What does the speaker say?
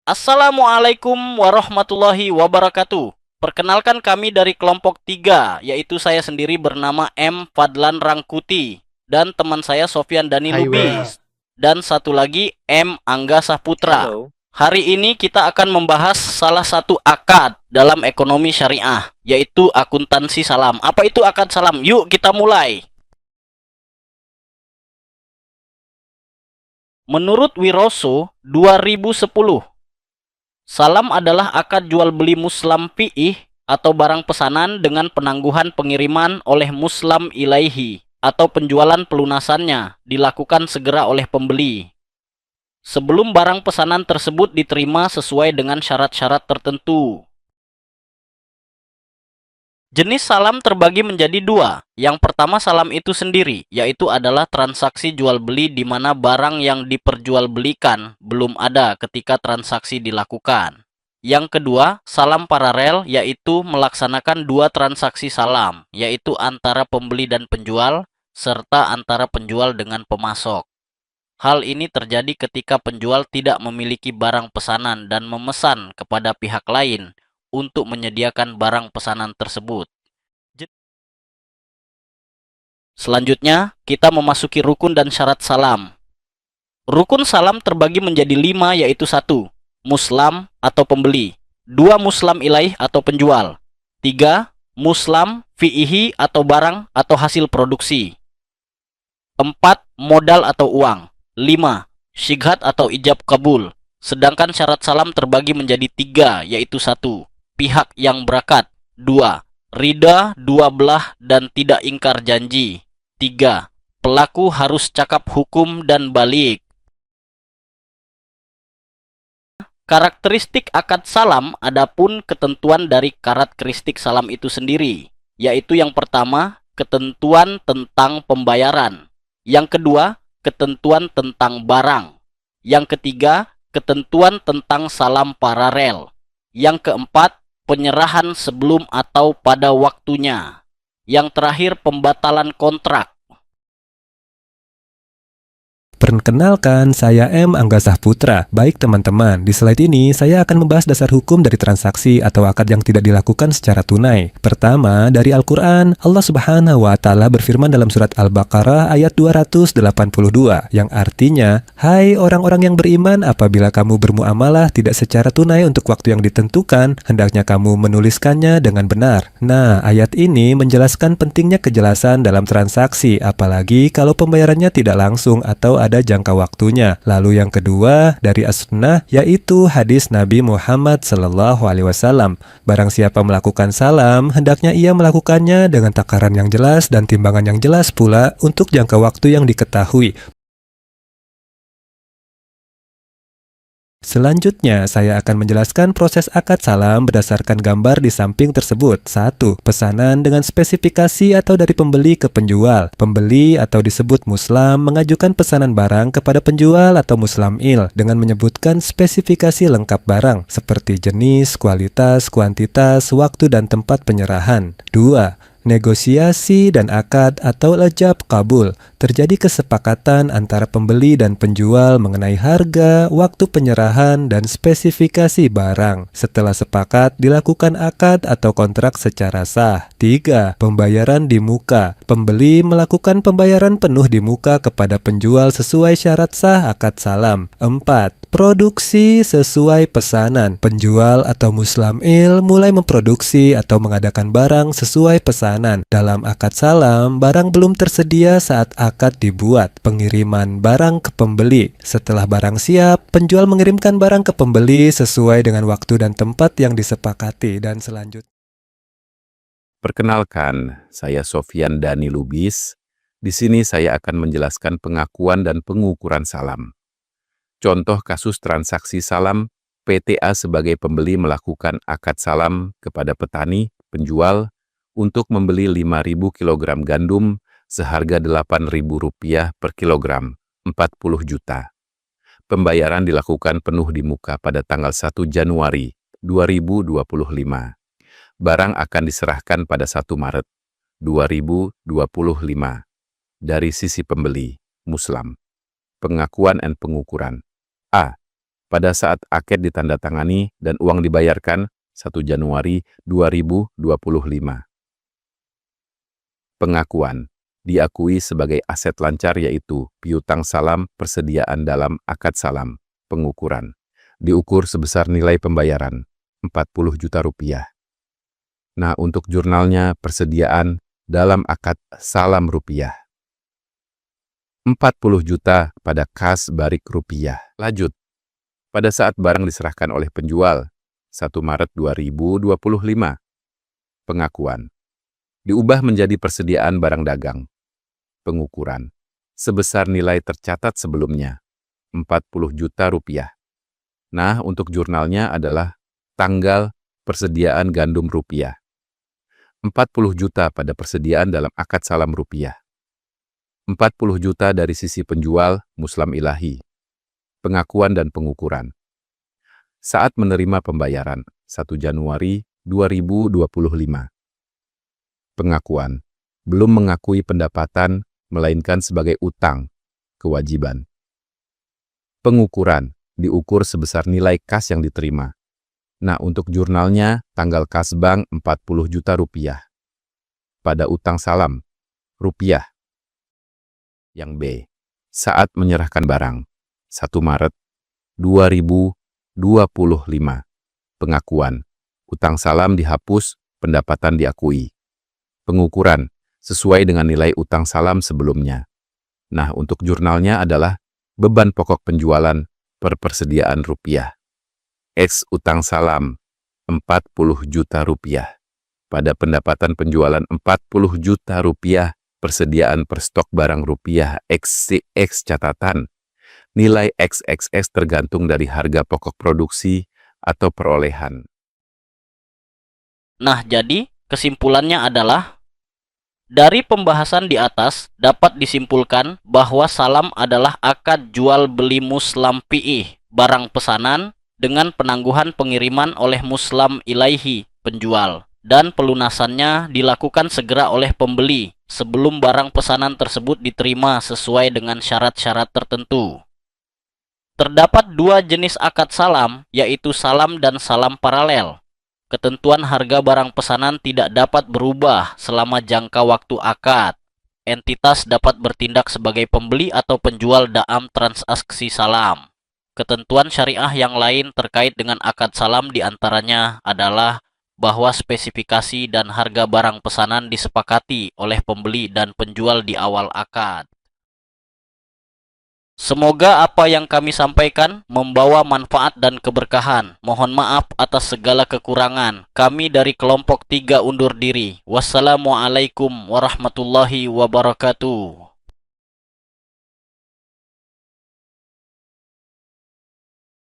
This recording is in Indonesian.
Assalamualaikum warahmatullahi wabarakatuh. Perkenalkan kami dari kelompok 3, yaitu saya sendiri bernama M. Fadlan Rangkuti, dan teman saya Sofyan Dani Hai Weng. Lubis, dan satu lagi M. Angga Saputra. Halo. Hari ini kita akan membahas salah satu akad dalam ekonomi syariah, yaitu akuntansi salam. Apa itu akad salam? Yuk kita mulai. Menurut Wiroso 2010, salam adalah akad jual beli muslam fi'ih atau barang pesanan dengan penangguhan pengiriman oleh muslam ilaihi atau penjualan pelunasannya dilakukan segera oleh pembeli. Sebelum barang pesanan tersebut diterima sesuai dengan syarat-syarat tertentu. Jenis salam terbagi menjadi dua. Yang pertama salam itu sendiri, yaitu adalah transaksi jual beli di mana barang yang diperjualbelikan belum ada ketika transaksi dilakukan. Yang kedua, salam paralel, yaitu melaksanakan dua transaksi salam, yaitu antara pembeli dan penjual, serta antara penjual dengan pemasok. Hal ini terjadi ketika penjual tidak memiliki barang pesanan dan memesan kepada pihak lain untuk menyediakan barang pesanan tersebut. Selanjutnya, kita memasuki rukun dan syarat salam. Rukun salam terbagi menjadi 5, yaitu 1. Muslam atau pembeli, 2. Muslam ilaih atau penjual, 3. Muslam fi'ihi atau barang atau hasil produksi, 4. Modal atau uang, 5. Syighat atau ijab kabul. Sedangkan syarat salam terbagi menjadi 3, yaitu 1. Pihak yang berakat, 2. Rida dua belah dan tidak ingkar janji, 3. Pelaku harus cakap hukum dan balik. Karakteristik akad salam, adapun ketentuan dari karakteristik salam itu sendiri, yaitu yang pertama, ketentuan tentang pembayaran. Yang kedua, ketentuan tentang barang. Yang ketiga, ketentuan tentang salam paralel. Yang keempat, penyerahan sebelum atau pada waktunya. Yang terakhir, pembatalan kontrak. Perkenalkan, saya M. Angga Saputra. Baik teman-teman, di slide ini saya akan membahas dasar hukum dari transaksi atau akad yang tidak dilakukan secara tunai. Pertama, dari Al-Quran, Allah Subhanahu wa Ta'ala berfirman dalam surat Al-Baqarah ayat 282, yang artinya, "Hai orang-orang yang beriman, apabila kamu bermuamalah tidak secara tunai untuk waktu yang ditentukan, hendaknya kamu menuliskannya dengan benar." Nah, ayat ini menjelaskan pentingnya kejelasan dalam transaksi, apalagi kalau pembayarannya tidak langsung atau ada jangka waktunya. Lalu yang kedua dari as-sunnah, yaitu hadis Nabi Muhammad SAW. Barang siapa melakukan salam, hendaknya ia melakukannya dengan takaran yang jelas dan timbangan yang jelas pula untuk jangka waktu yang diketahui. Selanjutnya, saya akan menjelaskan proses akad salam berdasarkan gambar di samping tersebut. 1. Pesanan dengan spesifikasi atau dari pembeli ke penjual. Pembeli atau disebut muslam mengajukan pesanan barang kepada penjual atau muslamil dengan menyebutkan spesifikasi lengkap barang seperti jenis, kualitas, kuantitas, waktu, dan tempat penyerahan. 2. Negosiasi dan akad atau ijab kabul. Terjadi kesepakatan antara pembeli dan penjual mengenai harga, waktu penyerahan, dan spesifikasi barang. Setelah sepakat, dilakukan akad atau kontrak secara sah. 3. Pembayaran di muka. Pembeli melakukan pembayaran penuh di muka kepada penjual sesuai syarat sah akad salam. 4. Produksi sesuai pesanan. Penjual atau muslamil mulai memproduksi atau mengadakan barang sesuai pesanan. Dalam akad salam, barang belum tersedia saat akad dibuat. Pengiriman barang ke pembeli. Setelah barang siap, penjual mengirimkan barang ke pembeli sesuai dengan waktu dan tempat yang disepakati. Dan selanjutnya, Perkenalkan, saya Sofyan Dani Lubis. Di sini saya akan menjelaskan pengakuan dan pengukuran salam. Contoh kasus transaksi salam, PTA sebagai pembeli melakukan akad salam kepada petani, penjual, untuk membeli 5.000 kg gandum seharga Rp8.000 per kilogram, 40 juta. Pembayaran dilakukan penuh di muka pada tanggal 1 Januari 2025. Barang akan diserahkan pada 1 Maret 2025 dari sisi pembeli, muslam. Pengakuan dan pengukuran. A. pada saat akad ditandatangani dan uang dibayarkan 1 Januari 2025. Pengakuan diakui sebagai aset lancar yaitu piutang salam persediaan dalam akad salam. Pengukuran diukur sebesar nilai pembayaran 40 juta rupiah. Nah, untuk jurnalnya persediaan dalam akad salam rupiah 40 juta pada kas barik rupiah. Lanjut, pada saat barang diserahkan oleh penjual 1 Maret 2025, pengakuan diubah menjadi persediaan barang dagang. Pengukuran sebesar nilai tercatat sebelumnya 40 juta rupiah. Nah, untuk jurnalnya adalah tanggal persediaan gandum rupiah 40 juta pada persediaan dalam akad salam rupiah. 40 juta dari sisi penjual Muslam Ilahi. Pengakuan dan pengukuran. Saat menerima pembayaran 1 Januari 2025. Pengakuan. Belum mengakui pendapatan, melainkan sebagai utang, kewajiban. Pengukuran. Diukur sebesar nilai kas yang diterima. Nah, untuk jurnalnya, tanggal kas bank 40 juta rupiah. Pada utang salam, rupiah. Yang B. Saat menyerahkan barang, 1 Maret 2025. Pengakuan. Utang salam dihapus, pendapatan diakui. Pengukuran. Sesuai dengan nilai utang salam sebelumnya. Nah, untuk jurnalnya adalah beban pokok penjualan per persediaan rupiah. X utang salam 40 juta rupiah. Pada pendapatan penjualan 40 juta rupiah, persediaan per stok barang rupiah XCX catatan. Nilai XXX tergantung dari harga pokok produksi atau perolehan. Nah, jadi kesimpulannya adalah dari pembahasan di atas dapat disimpulkan bahwa salam adalah akad jual beli muslam fi'ih, barang pesanan dengan penangguhan pengiriman oleh muslam ilaihi, penjual, dan pelunasannya dilakukan segera oleh pembeli sebelum barang pesanan tersebut diterima sesuai dengan syarat-syarat tertentu. Terdapat dua jenis akad salam, yaitu salam dan salam paralel. Ketentuan harga barang pesanan tidak dapat berubah selama jangka waktu akad. Entitas dapat bertindak sebagai pembeli atau penjual dalam transaksi salam. Ketentuan syariah yang lain terkait dengan akad salam diantaranya adalah bahwa spesifikasi dan harga barang pesanan disepakati oleh pembeli dan penjual di awal akad. Semoga apa yang kami sampaikan membawa manfaat dan keberkahan. Mohon maaf atas segala kekurangan. Kami dari kelompok 3 undur diri. Wassalamualaikum warahmatullahi wabarakatuh.